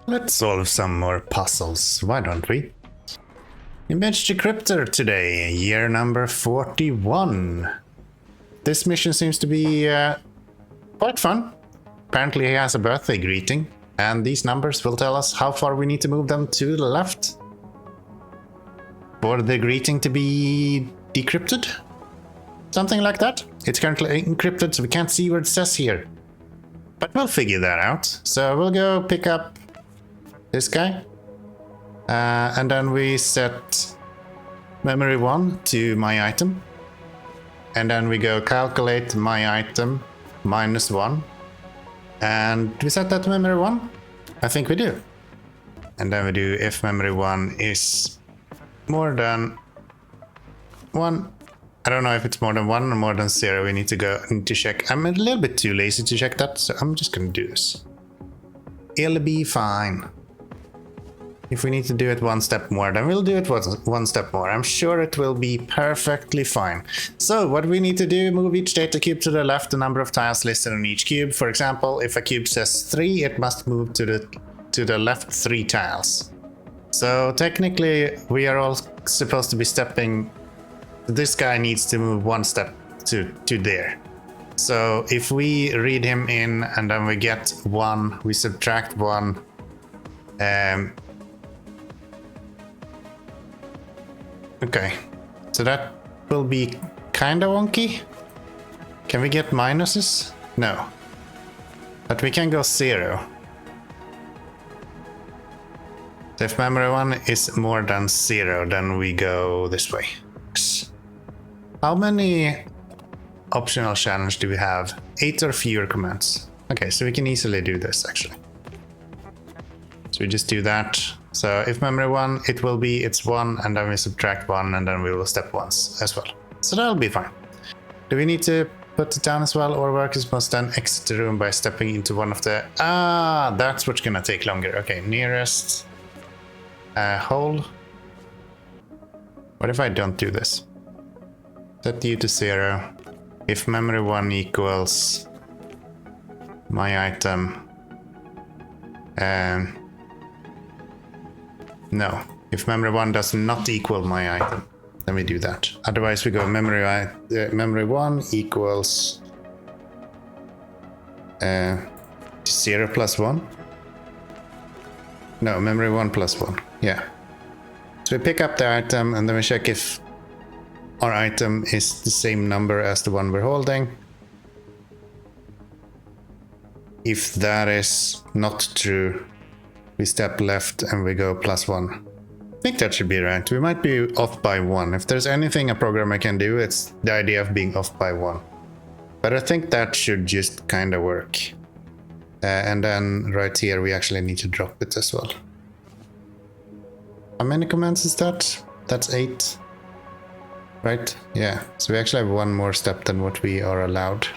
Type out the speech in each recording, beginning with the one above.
Let's solve some more puzzles, why don't we? Image Decryptor today, year number 41. This mission seems to be quite fun. Apparently he has a birthday greeting, and these numbers will tell us how far we need to move them to the left for the greeting to be decrypted. Something like that. It's currently encrypted, so we can't see what it says here. But we'll figure that out. So we'll go pick up this guy. And then we set memory 1 to my item. And then we go calculate my item -1. And we set that to memory 1? I think we do. And then we do if memory 1 is more than 1. I don't know if it's more than 1 or more than 0. We need to check. I'm a little bit too lazy to check that, so I'm just gonna do this. It'll be fine. If we need to do it one step more, then we'll do it one step more. I'm sure it will be perfectly fine. So what we need to do, move each data cube to the left, the number of tiles listed on each cube. For example, if a cube says 3, it must move to the left 3 tiles. So technically we are all supposed to be stepping. This guy needs to move 1 step to there. So if we read him in and then we get 1, we subtract 1. Okay, so that will be kinda wonky. Can we get minuses? No. But we can go 0. So if memory 1 is more than 0, then we go this way. How many optional challenge do we have? 8 or fewer commands. Okay, so we can easily do this actually. So we just do that. So if memory 1, it's 1, and then we subtract 1, and then we will step once as well. So that'll be fine. Do we need to put it down as well, or workers must then exit the room by stepping into one of the... Ah, that's what's gonna take longer. Okay, nearest hole. What if I don't do this? Set you to 0. If memory 1 equals my item. No, if memory 1 does not equal my item, then we do that. Otherwise we go memory 1 equals 0 plus 1. No, memory 1 plus 1. Yeah. So we pick up the item and then we check if our item is the same number as the one we're holding. If that is not true, we step left and we go +1. I think that should be right. We might be off by 1. If there's anything a programmer can do, it's the idea of being off by 1. But I think that should just kind of work. And then right here we actually need to drop it as well. How many commands is that? That's 8. Right? Yeah. So we actually have 1 more step than what we are allowed.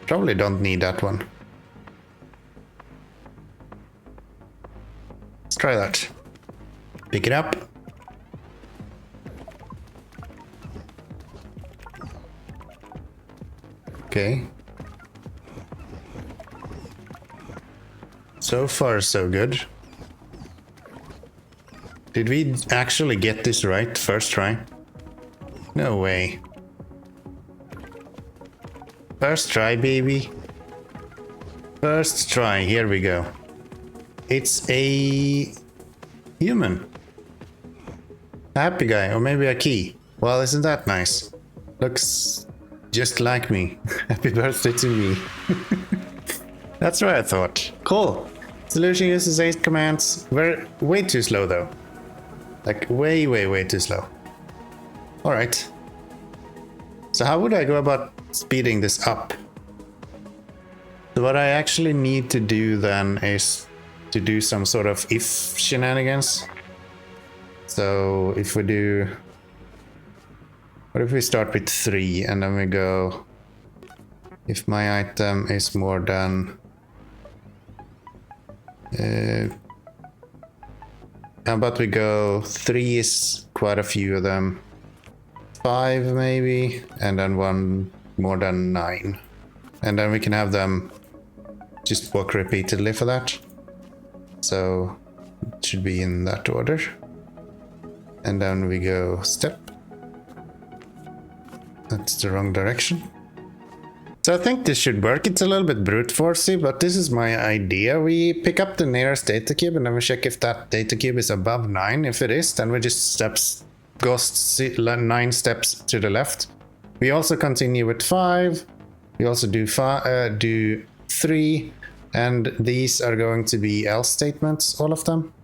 Probably don't need that one. Let's try that. Pick it up. Okay. So far, so good. Did we actually get this right first try? No way. First try, baby. First try, here we go. It's a human. A happy guy, or maybe a key. Well, isn't that nice? Looks just like me. Happy birthday to me. That's what I thought. Cool. Solution uses 8 commands. We're way too slow though. Like way too slow. Alright. So how would I go about speeding this up? So what I actually need to do then is to do some sort of if shenanigans. So if we do... What if we start with 3 and then we go... If my item is more than... how about we go 3 is quite a few of them. 5 maybe, and then 1 more than 9. and then we can have them just walk repeatedly for that. So it should be in that order. And then we go step. That's the wrong direction. So I think this should work. It's a little bit brute forcey, but this is my idea. We pick up the nearest data cube and then we check if that data cube is above 9. If it is, then we just go 9 steps to the left. We also continue with 5. We also do 3, and these are going to be else statements, all of them.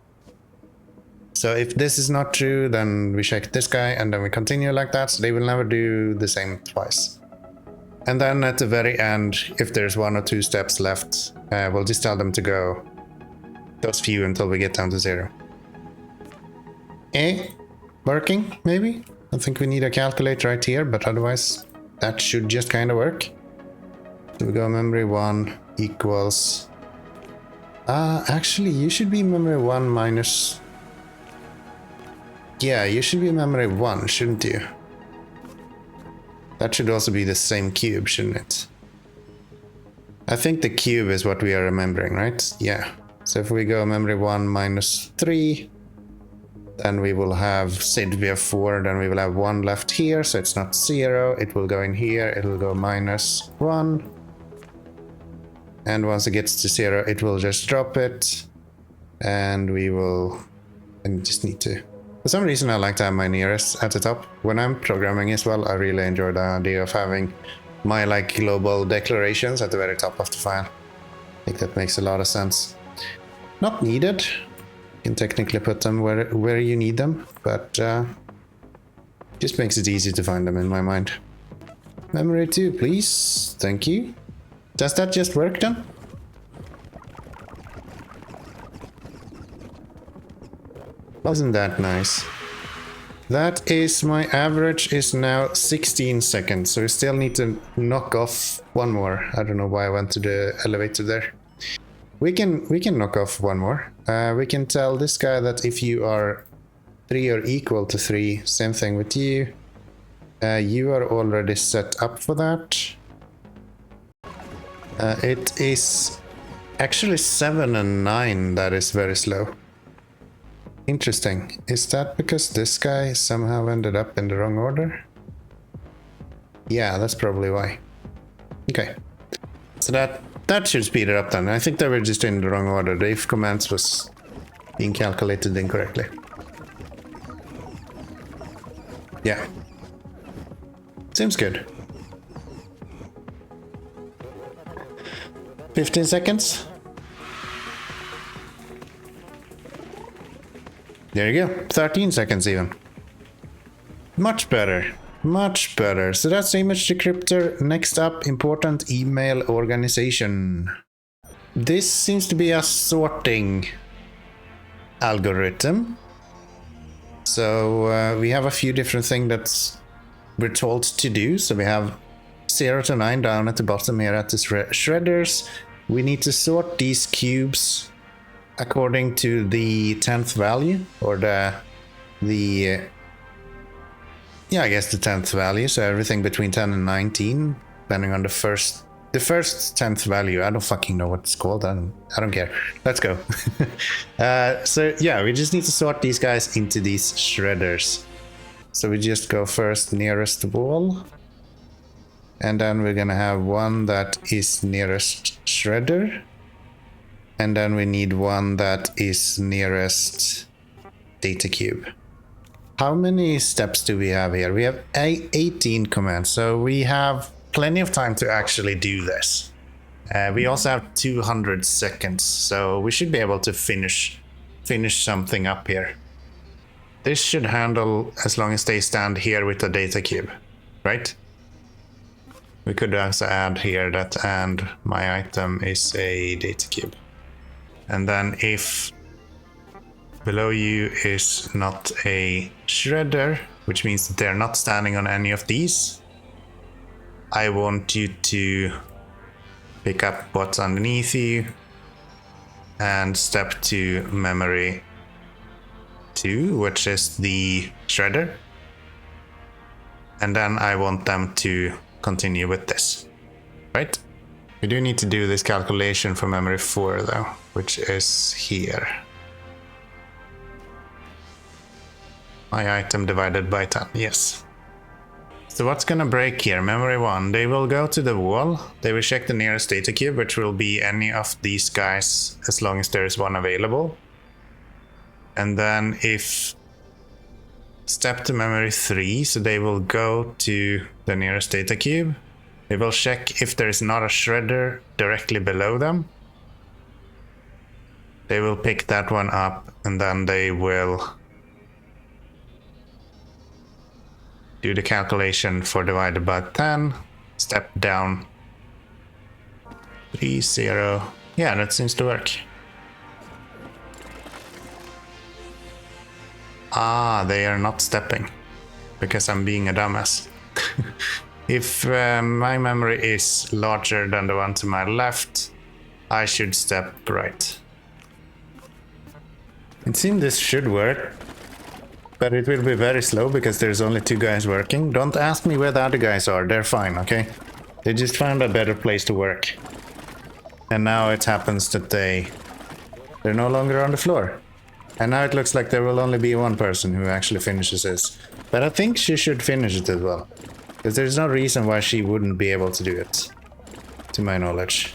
So if this is not true, then we check this guy and then we continue like that. So they will never do the same twice. And then at the very end, if there's 1 or 2 steps left, we'll just tell them to go those few until we get down to 0. Working, maybe? I think we need a calculator right here, but otherwise that should just kind of work. So we go memory 1 equals... actually, you should be memory 1 minus... Yeah, you should be memory 1, shouldn't you? That should also be the same cube, shouldn't it? I think the cube is what we are remembering, right? Yeah. So if we go memory 1 minus 3, then we will have, say we have 4, then we will have 1 left here, so it's not 0. It will go in here, it will go minus 1. And once it gets to 0, it will just drop it. And we will... And just need to... For some reason I like to have my nearest at the top. When I'm programming as well, I really enjoy the idea of having my like global declarations at the very top of the file. I think that makes a lot of sense. Not needed. You can technically put them where you need them, but just makes it easy to find them in my mind. Memory 2, please. Thank you. Does that just work then? Wasn't that nice? That is, my average is now 16 seconds, so we still need to knock off 1 more. I don't know why I went to the elevator there. We can knock off 1 more. We can tell this guy that if you are 3 or equal to 3, same thing with you. You are already set up for that. It is actually 7 and 9 that is very slow. Interesting. Is that because this guy somehow ended up in the wrong order? Yeah, that's probably why. Okay. So that should speed it up then. I think they were just in the wrong order. The if commands was being calculated incorrectly. Yeah. Seems good. 15 seconds. There you go, 13 seconds even. Much better, much better. So that's the image decryptor. Next up, important email organization. This seems to be a sorting algorithm. So we have a few different things that we're told to do. So we have 0 to 9 down at the bottom here at the shredders. We need to sort these cubes according to the 10th value, or yeah, I guess the 10th value. So everything between 10 and 19, depending on the first 10th value. I don't fucking know what it's called. I don't care. Let's go. So yeah, we just need to sort these guys into these shredders. So we just go first nearest wall, and then we're gonna have one that is nearest shredder. And then we need one that is nearest data cube. How many steps do we have here? We have 18 commands, so we have plenty of time to actually do this. We also have 200 seconds, so we should be able to finish something up here. This should handle as long as they stand here with the data cube, right? We could also add here that and my item is a data cube. And then if below you is not a shredder, which means that they're not standing on any of these, I want you to pick up what's underneath you and step to memory 2, which is the shredder. And then I want them to continue with this, right? We do need to do this calculation for memory 4 though, which is here. My item divided by 10, yes. So what's gonna break here? Memory 1. They will go to the wall. They will check the nearest data cube, which will be any of these guys as long as there is one available. And then if step to memory 3, so they will go to the nearest data cube. They will check if there is not a shredder directly below them. They will pick that one up and then they will do the calculation for divided by 10, step down 3, 0. Yeah, that seems to work. Ah, they are not stepping because I'm being a dumbass. If my memory is larger than the one to my left, I should step right. It seems this should work. But it will be very slow because there's only 2 guys working. Don't ask me where the other guys are, they're fine, okay? They just found a better place to work. And now it happens that they're no longer on the floor. And now it looks like there will only be one person who actually finishes this. But I think she should finish it as well. Because there's no reason why she wouldn't be able to do it. To my knowledge.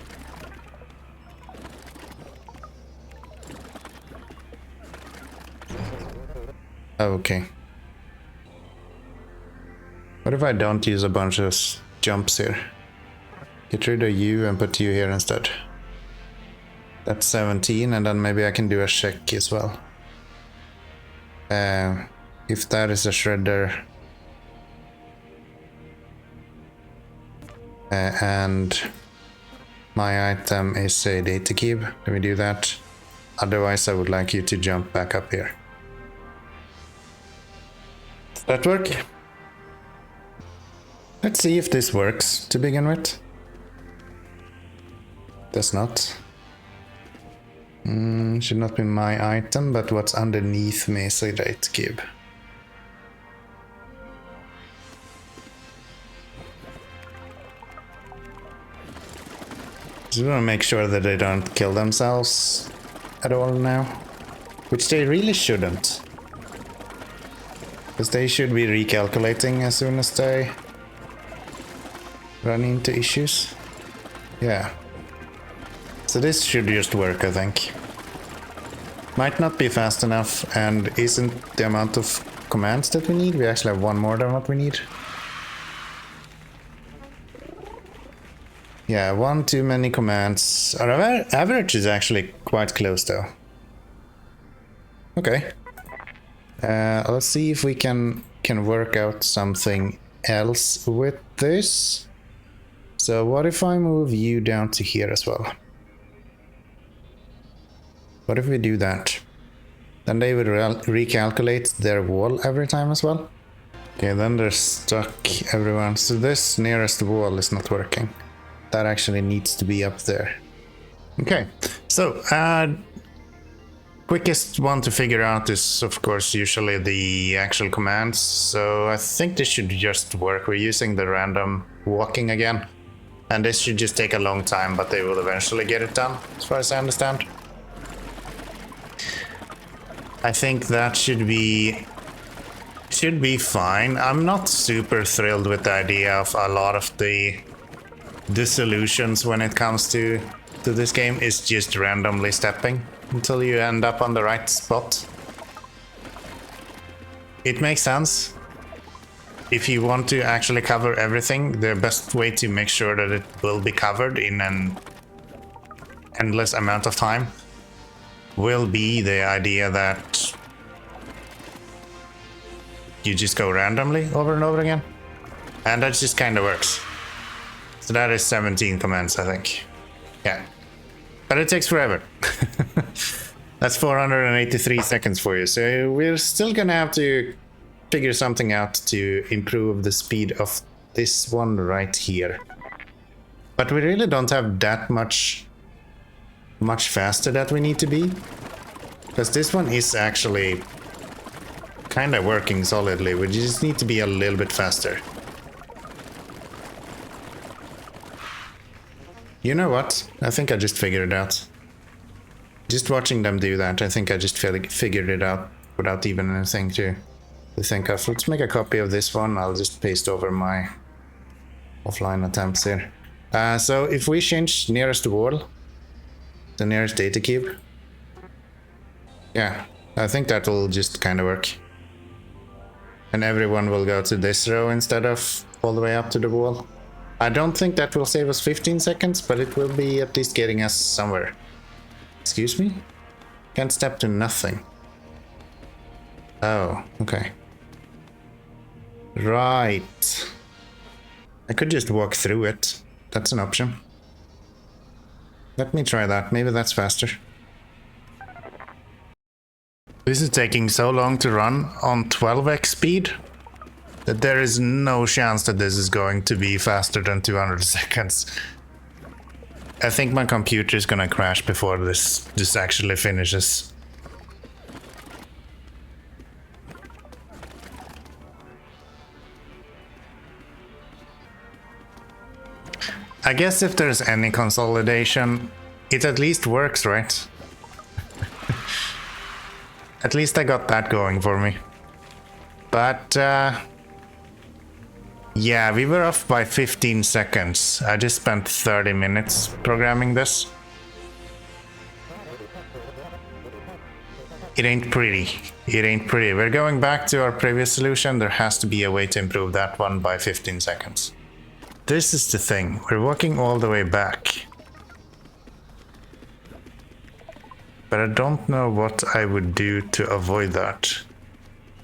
Okay. What if I don't use a bunch of jumps here? Get rid of you and put you here instead. That's 17, and then maybe I can do a check as well. If that is a shredder. And my item is a data cube. Let me do that. Otherwise I would like you to jump back up here. Does that work? Let's see if this works to begin with. Does not. Should not be my item, but what's underneath me is a data cube. Just want to make sure that they don't kill themselves at all now. Which they really shouldn't. Because they should be recalculating as soon as they run into issues. Yeah. So this should just work, I think. Might not be fast enough and isn't the amount of commands that we need. We actually have one more than what we need. Yeah, one too many commands. Our average is actually quite close though. Okay. Let's see if we can work out something else with this. So what if I move you down to here as well? What if we do that? Then they would recalculate their wall every time as well. Okay, then they're stuck, everyone. So this nearest wall is not working. That actually needs to be up there. Okay, so quickest one to figure out is of course usually the actual commands. So I think this should just work. We're using the random walking again. And this should just take a long time, but they will eventually get it done, as far as I understand. I think that should be fine. I'm not super thrilled with the idea of a lot of the solutions when it comes to this game is just randomly stepping until you end up on the right spot. It makes sense. If you want to actually cover everything, the best way to make sure that it will be covered in an endless amount of time will be the idea that you just go randomly over and over again. And that just kind of works. So that is 17 commands, I think. Yeah. But it takes forever. That's 483 seconds for you. So we're still gonna have to figure something out to improve the speed of this one right here. But we really don't have that much faster that we need to be. Because this one is actually kind of working solidly. We just need to be a little bit faster. You know what? I think I just figured it out. Just watching them do that, I think I just figured it out without even anything to think of. Let's make a copy of this one. I'll just paste over my offline attempts here. So if we change nearest wall, the nearest data cube, yeah, I think that will just kind of work. And everyone will go to this row instead of all the way up to the wall. I don't think that will save us 15 seconds, but it will be at least getting us somewhere. Excuse me? Can't step to nothing. Oh, okay. Right. I could just walk through it. That's an option. Let me try that. Maybe that's faster. This is taking so long to run on 12x speed that there is no chance that this is going to be faster than 200 seconds. I think my computer is gonna crash before this actually finishes. I guess if there's any consolidation, it at least works, right? At least I got that going for me. But, yeah, we were off by 15 seconds. I just spent 30 minutes programming this. It ain't pretty. It ain't pretty. We're going back to our previous solution. There has to be a way to improve that one by 15 seconds. This is the thing. We're walking all the way back. But I don't know what I would do to avoid that.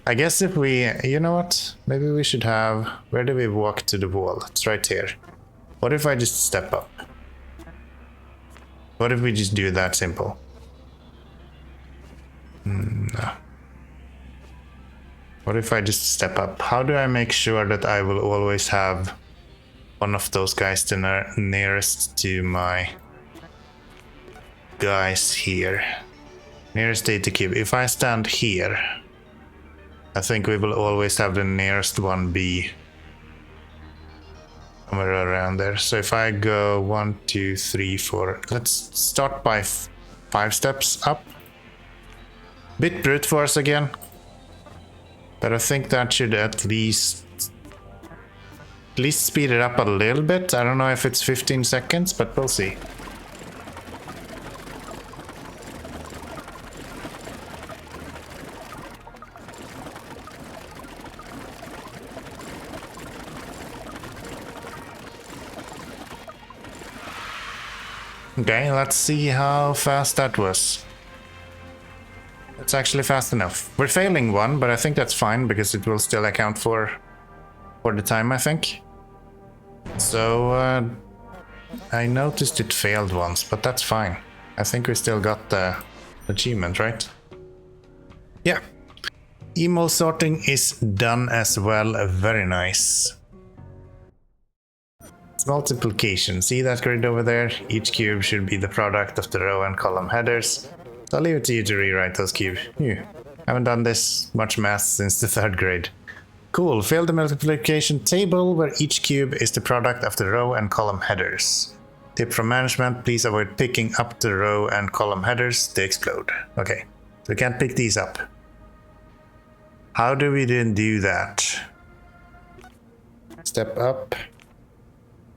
I guess if we... You know what? Maybe we should have... Where do we walk to the wall? It's right here. What if I just step up? What if we just do that simple? No. What if I just step up? How do I make sure that I will always have one of those guys nearest to my guys here? Nearest data cube. If I stand here, I think we will always have the nearest one be somewhere around there. So if I go 1, 2, 3, 4, let's start by 5 steps up. Bit brute force again, but I think that should at least speed it up a little bit. I don't know if it's 15 seconds, but we'll see. Okay, let's see how fast that was. It's actually fast enough. We're failing one, but I think that's fine because it will still account for the time, I think. So, I noticed it failed once, but that's fine. I think we still got the achievement, right? Yeah. Emo sorting is done as well. Very nice. It's multiplication. See that grid over there? Each cube should be the product of the row and column headers. So I'll leave it to you to rewrite those cubes. Haven't done this much math since the 3rd grade. Cool, fill the multiplication table where each cube is the product of the row and column headers. Tip from management, please avoid picking up the row and column headers, they explode. Okay, so we can't pick these up. How do we then do that? Step up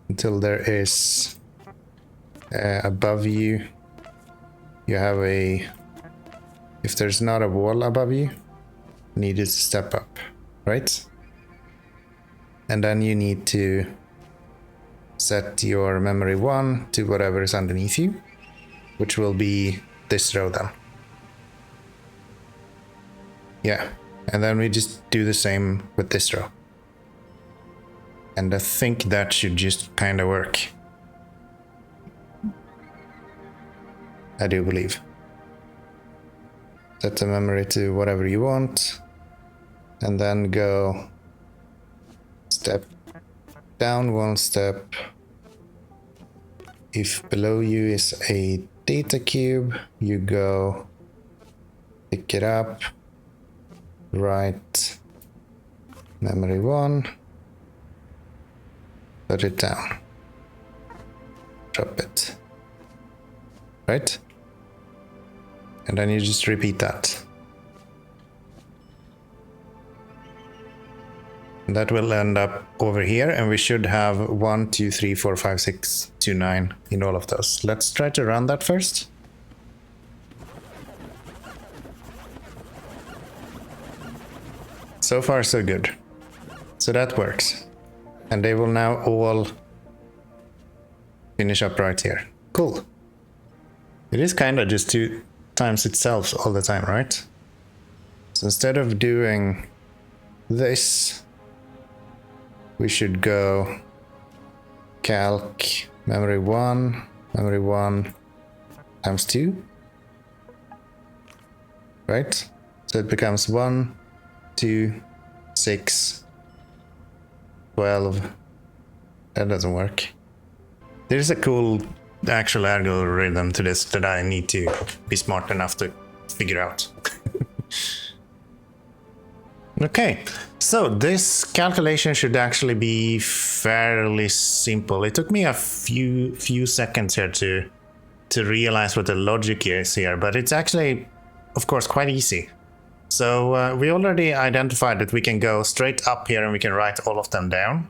until there is above you. You have a... If there's not a wall above you, you need to step up. Right? And then you need to set your memory 1 to whatever is underneath you, which will be this row then. Yeah, and then we just do the same with this row. And I think that should just kind of work. I do believe. Set the memory to whatever you want. And then go step down 1 step. If below you is a data cube, you go pick it up, write memory 1, put it down, drop it. right? And then you just repeat that. And that will end up over here, and we should have 1, 2, 3, 4, 5, 6, 2, 9 in all of those. Let's try to run that first. So far, so good. So that works. And they will now all finish up right here. Cool. It is kind of just 2 times itself all the time, right? So instead of doing this, we should go calc memory 1 times 2, right? So it becomes 1, 2, 6, 12. That doesn't work. There's a cool actual algorithm to this that I need to be smart enough to figure out. Okay, so this calculation should actually be fairly simple. It took me a few seconds here to realize what the logic is here, but it's actually, of course, quite easy. So we already identified that we can go straight up here and we can write all of them down.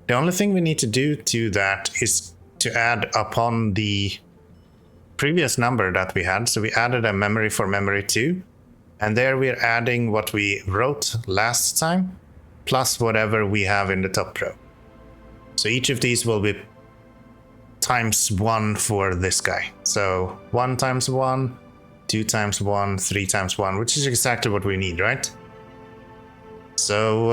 The only thing we need to do to that is to add upon the previous number that we had. So we added a memory for memory 2. And there we're adding what we wrote last time, plus whatever we have in the top row. So each of these will be times 1 for this guy. So 1 times 1, 2 times 1, 3 times 1, which is exactly what we need, right? So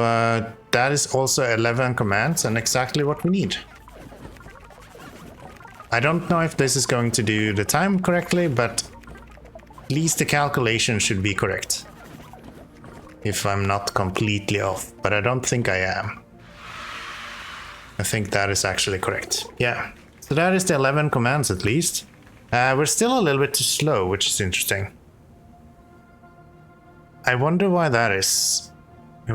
that is also 11 commands and exactly what we need. I don't know if this is going to do the time correctly, but at least the calculation should be correct. If I'm not completely off, but I don't think I am. I think that is actually correct. Yeah, so that is the 11 commands at least. We're still a little bit too slow, which is interesting. I wonder why that is. I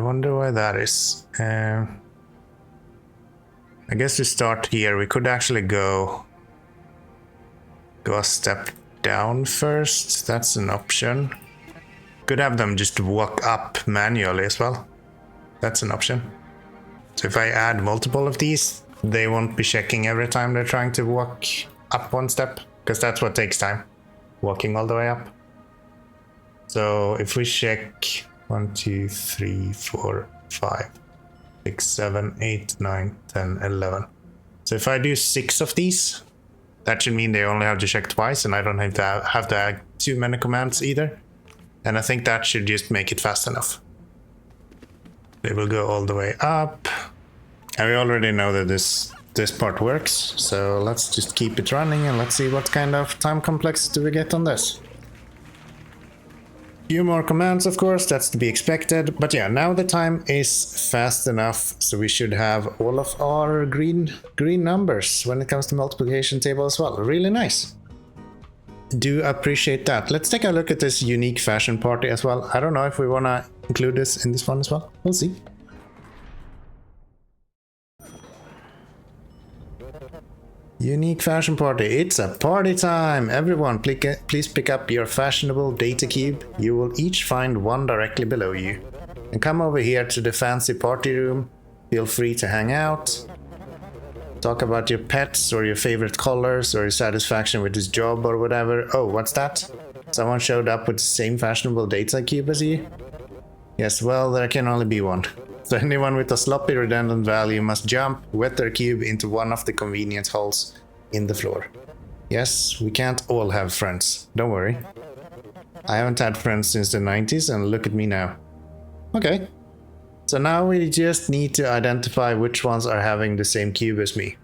guess to start here, we could actually go a step down first. That's an option. Could have them just walk up manually as well. That's an option. So if I add multiple of these, they won't be checking every time they're trying to walk up 1 step, because that's what takes time, walking all the way up. So if we check 1, 2, 3, 4, 5, 6, 7, 8, 9, 10, 11. So if I do 6 of these, that should mean they only have to check twice, and I don't have to add too many commands either. And I think that should just make it fast enough. They will go all the way up. And we already know that this part works, so let's just keep it running and let's see what kind of time complexity we get on this. Few more commands, of course, that's to be expected. But yeah, now the time is fast enough, so we should have all of our green numbers when it comes to multiplication table as well. Really nice. Do appreciate that. Let's take a look at this unique fashion party as well. I don't know if we want to include this in this one as well. We'll see. Unique fashion party. It's a party time. Everyone, please pick up your fashionable data cube. You will each find one directly below you. And come over here to the fancy party room. Feel free to hang out. Talk about your pets or your favorite colors or your satisfaction with this job or whatever. Oh, what's that? Someone showed up with the same fashionable data cube as you? Yes, well, there can only be one. So anyone with a sloppy redundant value must jump with their cube into one of the convenience holes in the floor. Yes, we can't all have friends. Don't worry. I haven't had friends since the 90s and look at me now. Okay. So now we just need to identify which ones are having the same cube as me.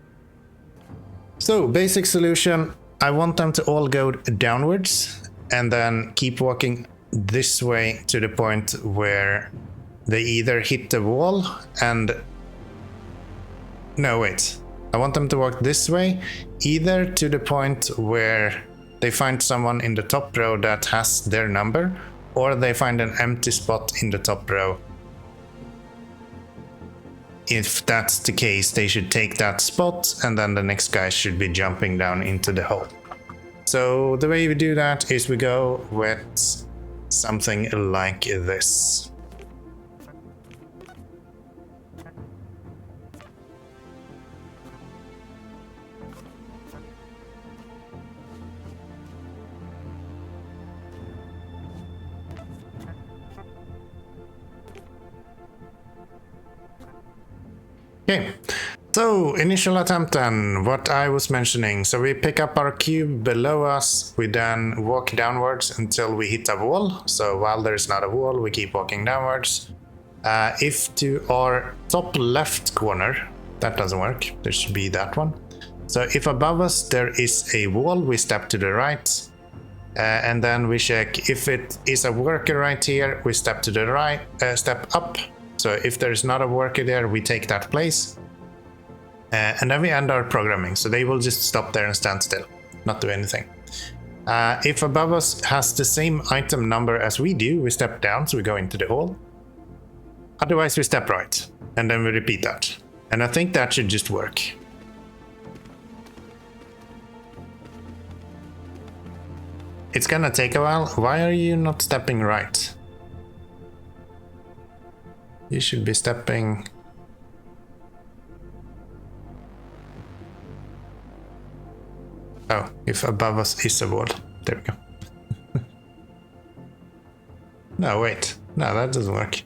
So basic solution, I want them to all go downwards and then keep walking this way to the point where they either hit the wall and... No, wait. I want them to walk this way, either to the point where they find someone in the top row that has their number, or they find an empty spot in the top row. If that's the case, they should take that spot, and then the next guy should be jumping down into the hole. So the way we do that is we go with something like this. Okay, so initial attempt then, what I was mentioning. So we pick up our cube below us, we then walk downwards until we hit a wall. So while there's not a wall, we keep walking downwards. If to our top left corner, that doesn't work, there should be that one. So if above us there is a wall, we step to the right. And then we check if it is a worker right here, we step to the right, step up. So if there's not a worker there, we take that place. And then we end our programming. So they will just stop there and stand still, not do anything. If above us has the same item number as we do, we step down, so we go into the hall. Otherwise we step right, and then we repeat that. And I think that should just work. It's gonna take a while. Why are you not stepping right? You should be stepping... Oh, if above us is a wall. There we go. No, wait. No, that doesn't work.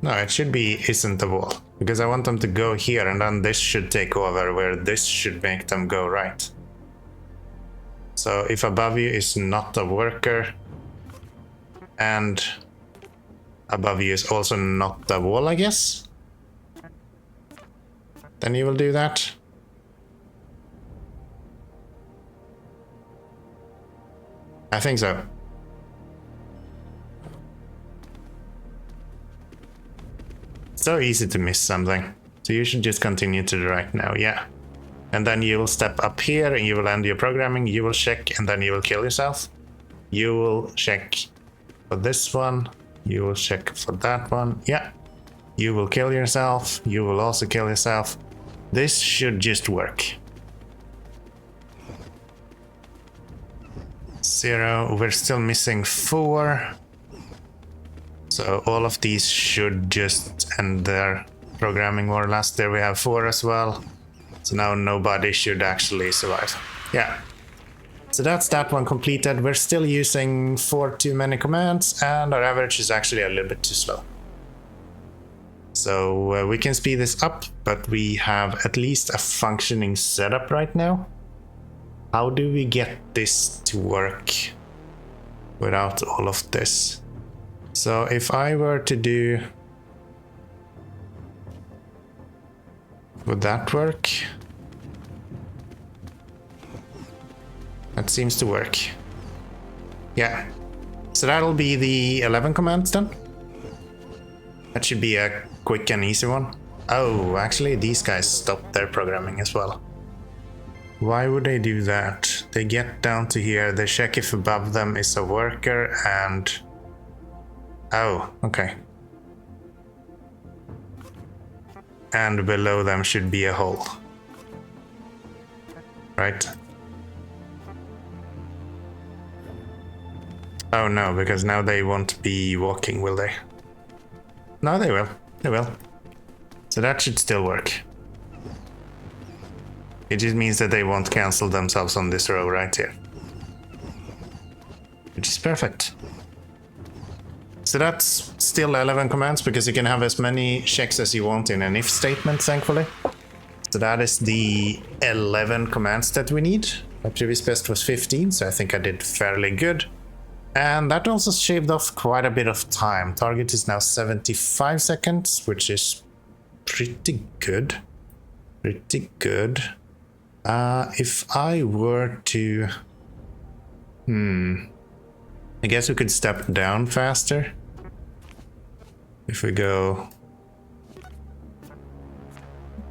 No, it should be isn't a wall. Because I want them to go here and then this should take over where this should make them go right. So if above you is not a worker and above you is also not a wall, I guess, then you will do that. I think so. So easy to miss something. So you should just continue to the right now, yeah. And then you will step up here and you will end your programming, you will check and then you will kill yourself. You will check for this one, you will check for that one, yeah. You will kill yourself, you will also kill yourself. This should just work. 0, we're still missing 4. So all of these should just end their programming more or less. There we have 4 as well. So now nobody should actually survive. Yeah. So that's that one completed. We're still using 4 too many commands and our average is actually a little bit too slow. So we can speed this up, but we have at least a functioning setup right now. How do we get this to work without all of this? So if I were to do... Would that work? That seems to work. Yeah. So that'll be the 11 commands then. That should be a quick and easy one. Oh, actually these guys stopped their programming as well. Why would they do that? They get down to here, they check if above them is a worker and... Oh, okay. And below them should be a hole. Right? Oh no, because now they won't be walking, will they? No, they will. They will. So that should still work. It just means that they won't cancel themselves on this row right here. Which is perfect. So that's still 11 commands because you can have as many checks as you want in an if statement, thankfully. So that is the 11 commands that we need. My previous best was 15, so I think I did fairly good. And that also shaved off quite a bit of time. Target is now 75 seconds, which is pretty good. Pretty good. If I were to... I guess we could step down faster. If we go...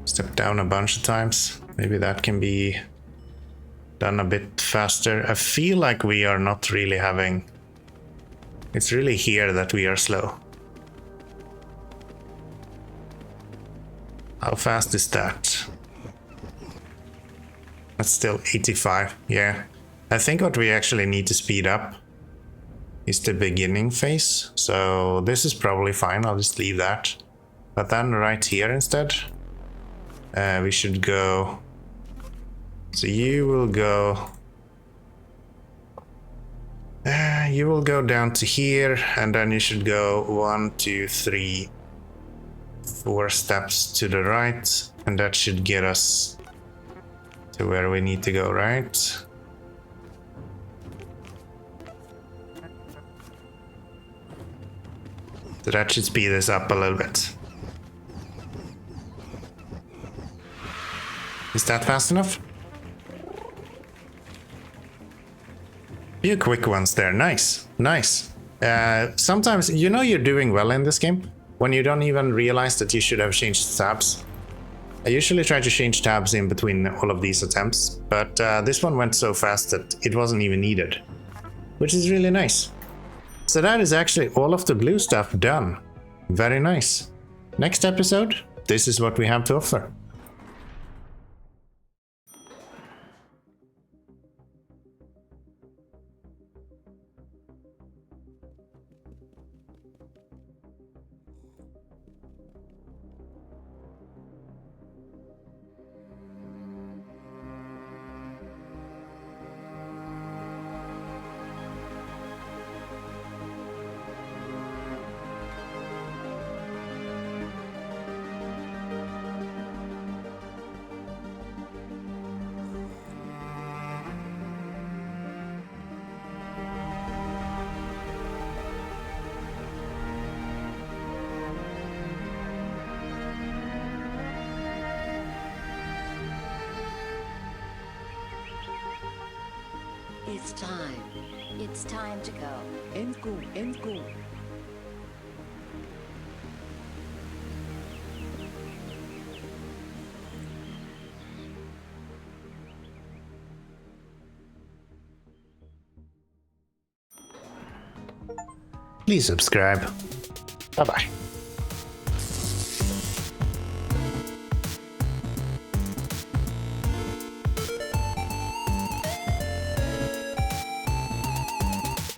Step down a bunch of times. Maybe that can be done a bit faster. I feel like we are not really having... It's really here that we are slow. How fast is that? That's still 85. Yeah. I think what we actually need to speed up is the beginning phase. So this is probably fine. I'll just leave that. But then right here instead, we should go. So you will go. You will go down to here, and then you should go 1, 2, 3, 4 steps to the right, and that should get us to where we need to go, right? So that should speed this up a little bit. Is that fast enough? Few quick ones there. Nice, nice. Sometimes you know you're doing well in this game when you don't even realize that you should have changed tabs. I usually try to change tabs in between all of these attempts, but this one went so fast that it wasn't even needed, which is really nice. So that is actually all of the blue stuff done. Very nice. Next episode, this is what we have to offer. It's time. It's time to go. End goal, end goal. Please subscribe. Bye bye.